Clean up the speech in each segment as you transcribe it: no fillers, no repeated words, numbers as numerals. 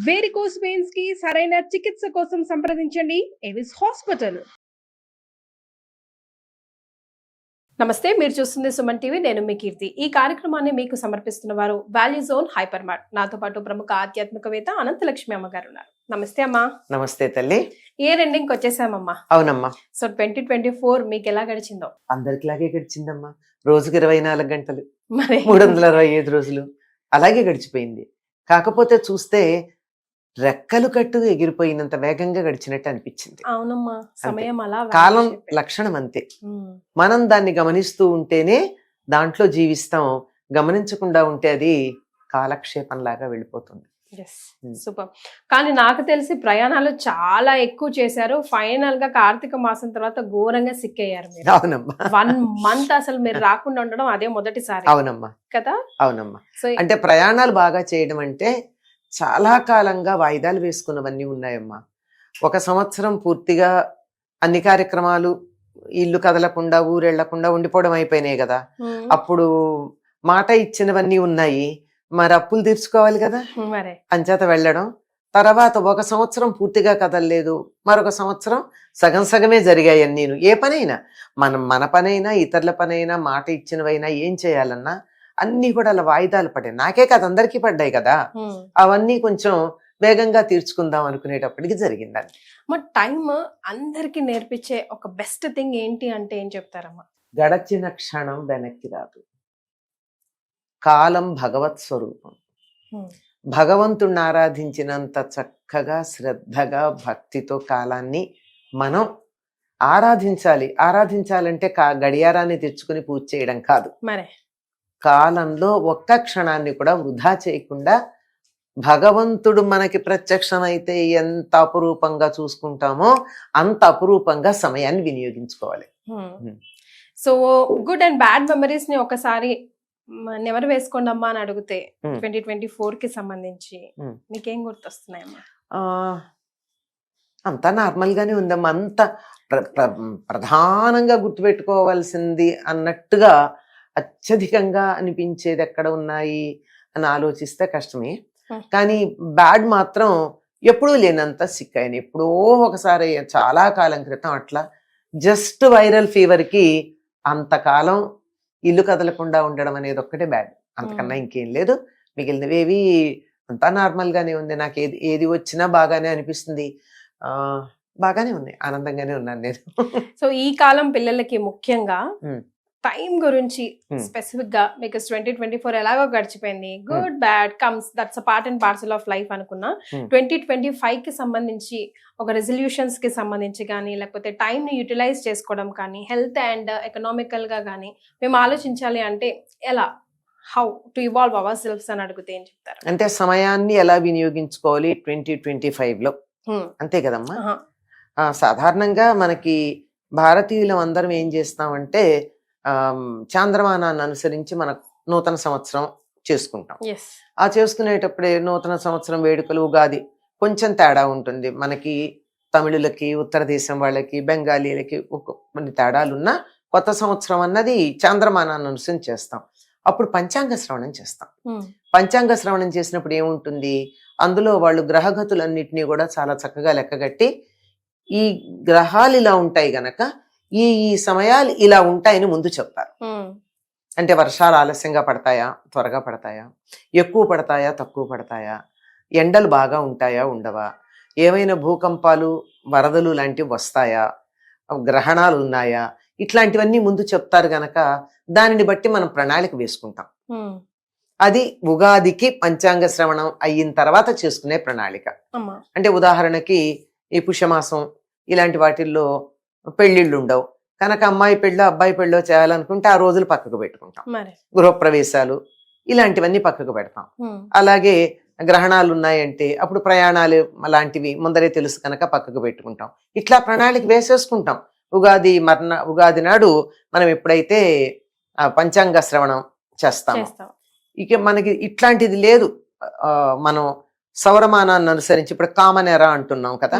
Varicose veins కి సరైన చికిత్స కోసం సంప్రదించండి ఎవిస్ హాస్పిటల్. నమస్తే, మీరు చూస్తుంది సుమన్ టీవీ. నేను మీ కీర్తి. ఈ కార్యక్రమాన్ని మీకు సమర్పిస్తున్న వారు వాల్యూ జోన్ హైపర్ మార్ట్. నాతో పాటు ప్రముఖ ఆధ్యాత్మికవేత్త అనంతలక్ష్మి అమ్మగారు ఉన్నారు. నమస్తే అమ్మా. నమస్తే తల్లి. ఇయర్ ఎండింగ్ వచ్చేసామమ్మా. అవునమ్మా. సో 2024 మీకు ఎలా గడిచిందో? అందరికిలాగే గడిచిందమ్మా. రోజుకి 24 గంటలు, మరి 365 రోజులు అలాగే గడిచిపోయింది. కాకపోతే చూస్తే రెక్కలు కట్టు ఎగిరిపోయినంత వేగంగా గడిచినట్టు అనిపించింది. అవునమ్మా, సమయం అలా కాలం లక్షణం అంతే. మనం దాన్ని గమనిస్తూ ఉంటేనే దాంట్లో జీవిస్తాం, గమనించకుండా ఉంటే అది కాలక్షేపం లాగా వెళ్ళిపోతుంది. సూపర్. కానీ నాకు తెలిసి ప్రయాణాలు చాలా ఎక్కువ చేశారు. ఫైనల్ గా కార్తీక మాసం తర్వాత ఘోరంగా సిక్ అయ్యారు మీరు. అవునమ్మా. 1 month అసలు మీరు రాకుండా ఉండడం అదే మొదటిసారి. అవునమ్మా కదా. అవునమ్మా. అంటే ప్రయాణాలు బాగా చేయడం అంటే చాలా కాలంగా వాయిదాలు వేసుకున్నవన్నీ ఉన్నాయమ్మా. 1 సంవత్సరం పూర్తిగా అన్ని కార్యక్రమాలు ఇల్లు కదలకుండా ఊరెళ్లకుండా ఉండిపోవడం అయిపోయినాయి కదా. అప్పుడు మాట ఇచ్చినవన్నీ ఉన్నాయి, మరి అప్పులు తీర్చుకోవాలి కదా, అంచేత వెళ్ళడం. తర్వాత 1 సంవత్సరం పూర్తిగా కదలలేదు, మరొక సంవత్సరం సగం సగమే జరిగాయి. నేను ఏ పనైనా మన పనైనా ఇతరుల పనైనా మాట ఇచ్చినవైనా ఏం చేయాలన్నా అన్ని కూడా అలా వాయిదాలు పడ్డాయి. నాకే కాదు అందరికీ పడ్డాయి కదా. అవన్నీ కొంచెం వేగంగా తీర్చుకుందాం అనుకునేటప్పటికి జరిగిందని. టైం అందరికి నేర్పించే ఒక బెస్ట్ థింగ్ ఏంటి అంటే ఏం చెప్తారమ్మా? గడచిన క్షణం వెనక్కి రాదు. కాలం భగవత్ స్వరూపం. భగవంతుణ్ణి ఆరాధించినంత చక్కగా శ్రద్ధగా భక్తితో కాలాన్ని మనం ఆరాధించాలి. ఆరాధించాలంటే గడియారాన్ని తెచ్చుకుని పూజ చేయడం కాదు. మరే కాలంలో ఒక్క క్షణాన్ని కూడా వృధా చేయకుండా భగవంతుడు మనకి ప్రత్యక్షమైతే ఎంత అపురూపంగా చూసుకుంటామో అంత అపురూపంగా సమయాన్ని వినియోగించుకోవాలి. So good and bad memories ని ఒకసారి నెమరు వేసుకోండి అమ్మా అని అడిగితే 2024 కి సంబంధించి మీకేం గుర్తొస్తున్నాయమ్మా? అంతా నార్మల్ గానే ఉందమ్మా. అంత ప్రధానంగా గుర్తుపెట్టుకోవాల్సింది అన్నట్టుగా అత్యధికంగా అనిపించేది ఎక్కడ ఉన్నాయి అని ఆలోచిస్తే కష్టమే. కానీ బ్యాడ్ మాత్రం ఎప్పుడూ లేనంత సిక్ అయిన, ఎప్పుడో ఒకసారి చాలా కాలం క్రితం అట్లా జస్ట్ వైరల్ ఫీవర్ కి అంతకాలం ఇల్లు కదలకుండా ఉండడం అనేది ఒక్కటే బ్యాడ్. అంతకన్నా ఇంకేం లేదు. మిగిలినవేవి అంతా నార్మల్ గానే ఉంది. నాకు ఏది వచ్చినా బాగానే అనిపిస్తుంది. బాగానే ఉన్నాయి, ఆనందంగానే ఉన్నాను నేను. సో ఈ కాలం పిల్లలకి ముఖ్యంగా టైం గురించి స్పెసిఫిక్ గా మీకు 2024 ఎలాగో గడిచిపోయింది. Good bad comes, that's a part and parcel of life అనుకున్నా. 2025 కి సంబంధించి ఒక రెజల్యూషన్స్ కి సంబంధించి కానీ, లేకపోతే టైం ని యూటిలైజ్ చేసుకోవడం కానీ, హెల్త్ అండ్ ఎకనామికల్ గా కానీ మేము ఆలోచించాలి అంటే ఎలా, how to evolve our selfs అని అడిగితే ఏం చెప్తారు? అంటే సమయాన్ని ఎలా వినియోగించుకోవాలి 2025 లో, అంతే కదమ్మా. సాధారణంగా మనకి భారతీయులం అందరం ఏం చేస్తామంటే చాంద్రమానాన్ని అనుసరించి మన నూతన సంవత్సరం చేసుకుంటాం. ఆ చేసుకునేటప్పుడే నూతన సంవత్సరం వేడుకలు, ఉగాది కొంచెం తేడా ఉంటుంది. మనకి తమిళులకి, ఉత్తర దేశం వాళ్ళకి, బెంగాలీలకి కొన్ని తేడాలున్నా కొత్త సంవత్సరం అన్నది చాంద్రమానాన్ని అనుసరించి చేస్తాం. అప్పుడు పంచాంగ శ్రవణం చేస్తాం. పంచాంగ శ్రవణం చేసినప్పుడు ఏముంటుంది, అందులో వాళ్ళు గ్రహగతులన్నిటినీ కూడా చాలా చక్కగా లెక్కగట్టి ఈ గ్రహాలు ఇలా ఉంటాయి గనక ఈ సమయాలు ఇలా ఉంటాయని ముందు చెప్తారు. అంటే వర్షాలు ఆలస్యంగా పడతాయా, త్వరగా పడతాయా, ఎక్కువ పడతాయా, తక్కువ పడతాయా, ఎండలు బాగా ఉంటాయా, ఉండవా, ఏమైనా భూకంపాలు, వరదలు లాంటివి వస్తాయా, గ్రహణాలు ఉన్నాయా, ఇట్లాంటివన్నీ ముందు చెప్తారు గనక దానిని బట్టి మనం ప్రణాళిక వేసుకుంటాం. అది ఉగాదికి పంచాంగ శ్రవణం అయిన తర్వాత చేసుకునే ప్రణాళిక. అంటే ఉదాహరణకి ఈ పుష్యమాసం ఇలాంటి వాటిల్లో పెళ్లిళ్ళు ఉండవు కనుక అమ్మాయి పెళ్ళో అబ్బాయి పెళ్ళో చేయాలనుకుంటే ఆ రోజులు పక్కకు పెట్టుకుంటాం. గృహప్రవేశాలు ఇలాంటివన్నీ పక్కకు పెడతాం. అలాగే గ్రహణాలు ఉన్నాయంటే అప్పుడు ప్రయాణాలు లాంటివి ముందరే తెలుసు కనుక పక్కకు పెట్టుకుంటాం. ఇట్లా ప్రణాళిక వేసేసుకుంటాం. ఉగాది నాడు మనం ఎప్పుడైతే పంచాంగ శ్రవణం చేస్తామో, ఇక మనకి ఇట్లాంటిది లేదు. మనం సౌరమానాన్ని అనుసరించి ఇప్పుడు కామన్ ఎరా అంటున్నాం కదా,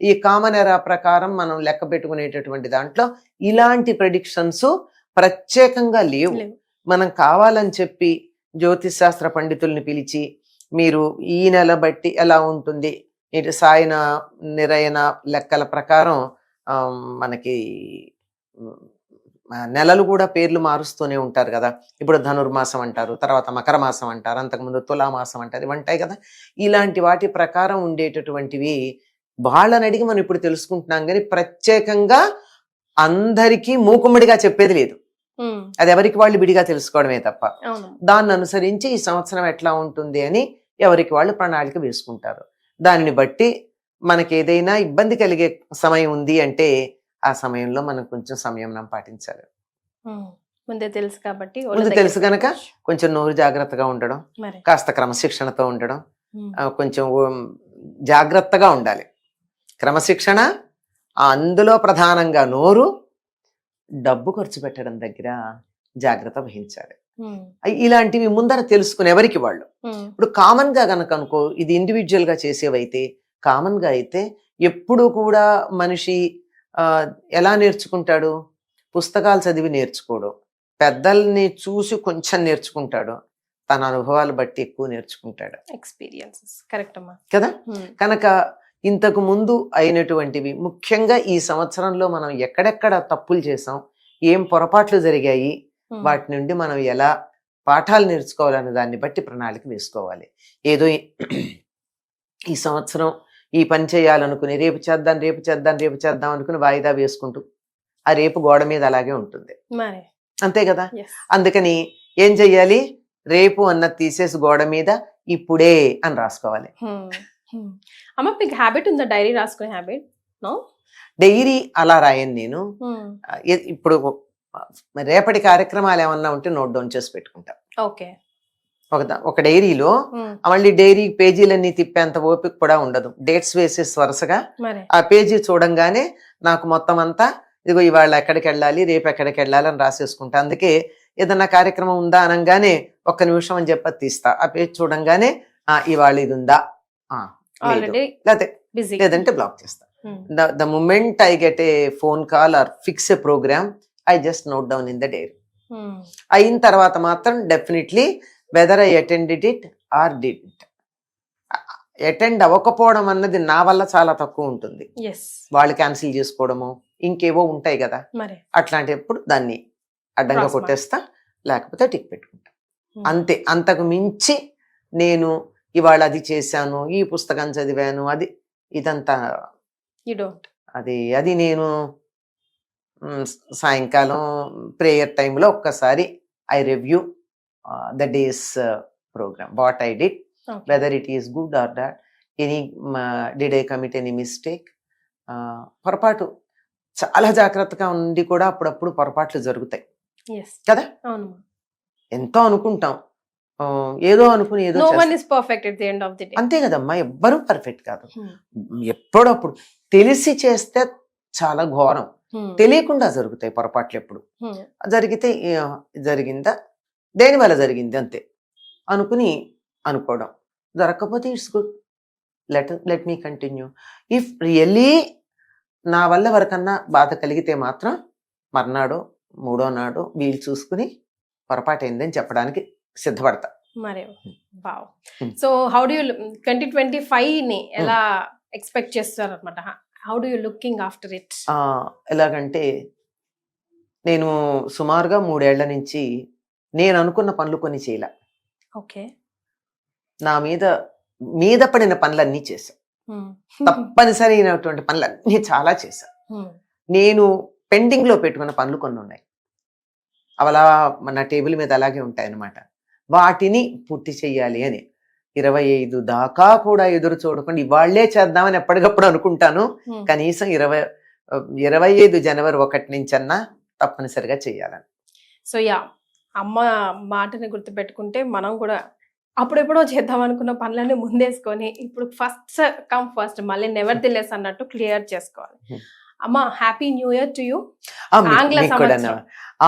ఈ కామన్ ఎరా ప్రకారం మనం లెక్క పెట్టుకునేటటువంటి దాంట్లో ఇలాంటి ప్రెడిక్షన్స్ ప్రత్యేకంగా లేవు. మనం కావాలని చెప్పి జ్యోతిష్ శాస్త్ర పండితుల్ని పిలిచి మీరు ఈ నెల బట్టి ఎలా ఉంటుంది, ఇటు సాయన నిరయన లెక్కల ప్రకారం మనకి నెలలు కూడా పేర్లు మారుస్తూనే ఉంటారు కదా. ఇప్పుడు ధనుర్మాసం అంటారు, తర్వాత మకర మాసం అంటారు, అంతకుముందు తులామాసం అంటారు, ఇవి ఉంటాయి కదా. ఇలాంటి వాటి ప్రకారం ఉండేటటువంటివి వాళ్ళని అడిగి మనం ఇప్పుడు తెలుసుకుంటున్నాం, కానీ ప్రత్యేకంగా అందరికీ మూకుమ్మడిగా చెప్పేది లేదు. అది ఎవరికి వాళ్ళు విడిగా తెలుసుకోవడమే తప్ప. దాన్ని అనుసరించి ఈ సంవత్సరం ఎట్లా ఉంటుంది అని ఎవరికి వాళ్ళు ప్రణాళిక వేసుకుంటారు. దానిని బట్టి మనకి ఏదైనా ఇబ్బంది కలిగే సమయం ఉంది అంటే ఆ సమయంలో మనం కొంచెం సంయమనం పాటించాలి. ముందే తెలుసు కాబట్టి, ముందు తెలుసు గనక కొంచెం నోరు జాగ్రత్తగా ఉండడం, కాస్త క్రమశిక్షణతో ఉండడం, కొంచెం జాగ్రత్తగా ఉండాలి. క్రమశిక్షణ, అందులో ప్రధానంగా నోరు, డబ్బు ఖర్చు పెట్టడం దగ్గర జాగ్రత్త వహించాలి. ఇలాంటివి ముందర తెలుసుకుని ఎవరికి వాళ్ళు. ఇప్పుడు కామన్ గా గనక అనుకో, ఇది ఇండివిజువల్ గా చేసేవైతే, కామన్ గా అయితే ఎప్పుడు కూడా మనిషి ఎలా నేర్చుకుంటాడు, పుస్తకాలు చదివి నేర్చుకోడు, పెద్దల్ని చూసి కొంచెం నేర్చుకుంటాడు, తన అనుభవాలు బట్టి ఎక్కువ నేర్చుకుంటాడు. ఎక్స్పీరియన్సెస్ కరెక్ట్ అమ్మా కదా. కనుక ఇంతకు ముందు అయినటువంటివి, ముఖ్యంగా ఈ సంవత్సరంలో మనం ఎక్కడెక్కడ తప్పులు చేసాం, ఏం పొరపాట్లు జరిగాయి, వాటి నుండి మనం ఎలా పాఠాలు నేర్చుకోవాలనే దాన్ని బట్టి ప్రణాళిక వేసుకోవాలి. ఏదో ఈ సంవత్సరం ఈ పని చేయాలనుకుని రేపు చేద్దాం అనుకుని వాయిదా వేసుకుంటూ ఆ రేపు గోడ మీద అలాగే ఉంటుంది, అంతే కదా. అందుకని ఏం చెయ్యాలి, రేపు అన్నది తీసేసి గోడ మీద ఇప్పుడే అని రాసుకోవాలి. అమ్మ మీకు హ్యాబిట్ ఉందా డైరీ రాసుకునే హ్యాబిట్? నో, డైరీ అలా రాయను నేను. ఇప్పుడు రేపటి కార్యక్రమాలు ఏమన్నా ఉంటే నోట్ డౌన్ చేసి పెట్టుకుంటా. ఓకే, ఒక డైరీలో మళ్ళీ డైరీ పేజీలన్నీ తిప్పేంత ఓపిక కూడా ఉండదు. డేట్స్ వేసేసి వరుసగా ఆ పేజీ చూడంగానే నాకు మొత్తం అంతా ఇదిగో ఇవాళ ఎక్కడికి వెళ్ళాలి, రేపు ఎక్కడికి వెళ్ళాలి అని రాసేసుకుంటా. అందుకే ఏదన్నా కార్యక్రమం ఉందా అనగానే ఒక్క నిమిషం అని చెప్పి తీస్తా. ఆ పేజ్ చూడంగానే ఇవాళ ఇది ఉందా, లేదంటే బ్లాక్ చేస్తా. The moment I get a phone call or fix a programme, I just note down in the diary. అయిన తర్వాత మాత్రం definitely whether I attended it or didn't. Attend అవ్వకపోవడం అన్నది నా వల్ల చాలా తక్కువ ఉంటుంది. వాళ్ళు క్యాన్సిల్ చేసుకోవడము ఇంకేవో ఉంటాయి కదా, అట్లాంటప్పుడు దాన్ని అడ్డంగా కొట్టేస్తా, లేకపోతే టిక్ పెట్టుకుంటా, అంతే. అంతకు మించి నేను ఇవాళ అది చేశాను, ఈ పుస్తకం చదివాను, అది ఇదంతా అది నేను సాయంకాలం ప్రేయర్ టైంలో ఒక్కసారి I review the day's programme, what I did, whether it is good or bad, did I commit any mistake. పొరపాటు చాలా జాగ్రత్తగా ఉండి కూడా అప్పుడప్పుడు పొరపాట్లు జరుగుతాయి కదా. ఎంతో అనుకుంటాం, ఏదో అనుకుని ఏదో అంతే కదమ్మా, ఎవ్వరూ పర్ఫెక్ట్ కాదు. ఎప్పుడప్పుడు తెలిసి చేస్తే చాలా ఘోరం, తెలియకుండా జరుగుతాయి పొరపాట్లు. ఎప్పుడు జరిగితే జరిగిందా, దేని వల్ల జరిగింది అంతే అనుకుని అనుకోవడం, జరగకపోతే it's good, let me continue. If really నా వల్ల ఎవరికన్నా బాధ కలిగితే మాత్రం మర్నాడు మూడో నాడు వీలు చూసుకుని పొరపాటు అయిందని చెప్పడానికి సిద్ధపడతా. మరి సో హౌ డు యు 2025 ని ఎలా ఎక్స్పెక్ట్ చేస్తారు అన్నమాట? How do you looking after it? ఎలాగంటే నేను సుమారుగా 3 ఏళ్ల నుంచి నేను అనుకున్న పనులు కొన్ని చేయలే. ఓకే, నా మీద పడిన పనులన్నీ చేశా, తప్పనిసరి అయినటువంటి పనులన్నీ చాలా చేశా. నేను పెండింగ్ లో పెట్టుకున్న పనులు కొన్ని ఉన్నాయి, అవలా మన టేబుల్ మీద అలాగే ఉంటాయి అన్నమాట. వాటిని పూర్తి చెయ్యాలి అని 25 దాకా కూడా ఎదురు చూడకుండా ఇవాళ్లే చేద్దామని ఎప్పటికప్పుడు అనుకుంటాను. కనీసం 25 జనవరి 1 నుంచన్నా తప్పనిసరిగా చెయ్యాలని. సో అమ్మ మాటని గుర్తుపెట్టుకుంటే మనం కూడా అప్పుడెప్పుడో చేద్దాం అనుకున్న పనులన్నీ ముందేసుకొని ఇప్పుడు ఫస్ట్ కమ్ ఫస్ట్, మళ్ళీ నెవర్ దిలెస్ అన్నట్టు క్లియర్ చేసుకోవాలి. అమ్మ, happy new year to you.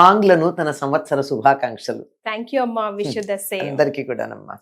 ఆంగ్ల నూతన సంవత్సర శుభాకాంక్షలు. థ్యాంక్ యూ అమ్మా, విష్ యూ ద సేమ్. అందరికీ కూడానమ్మా.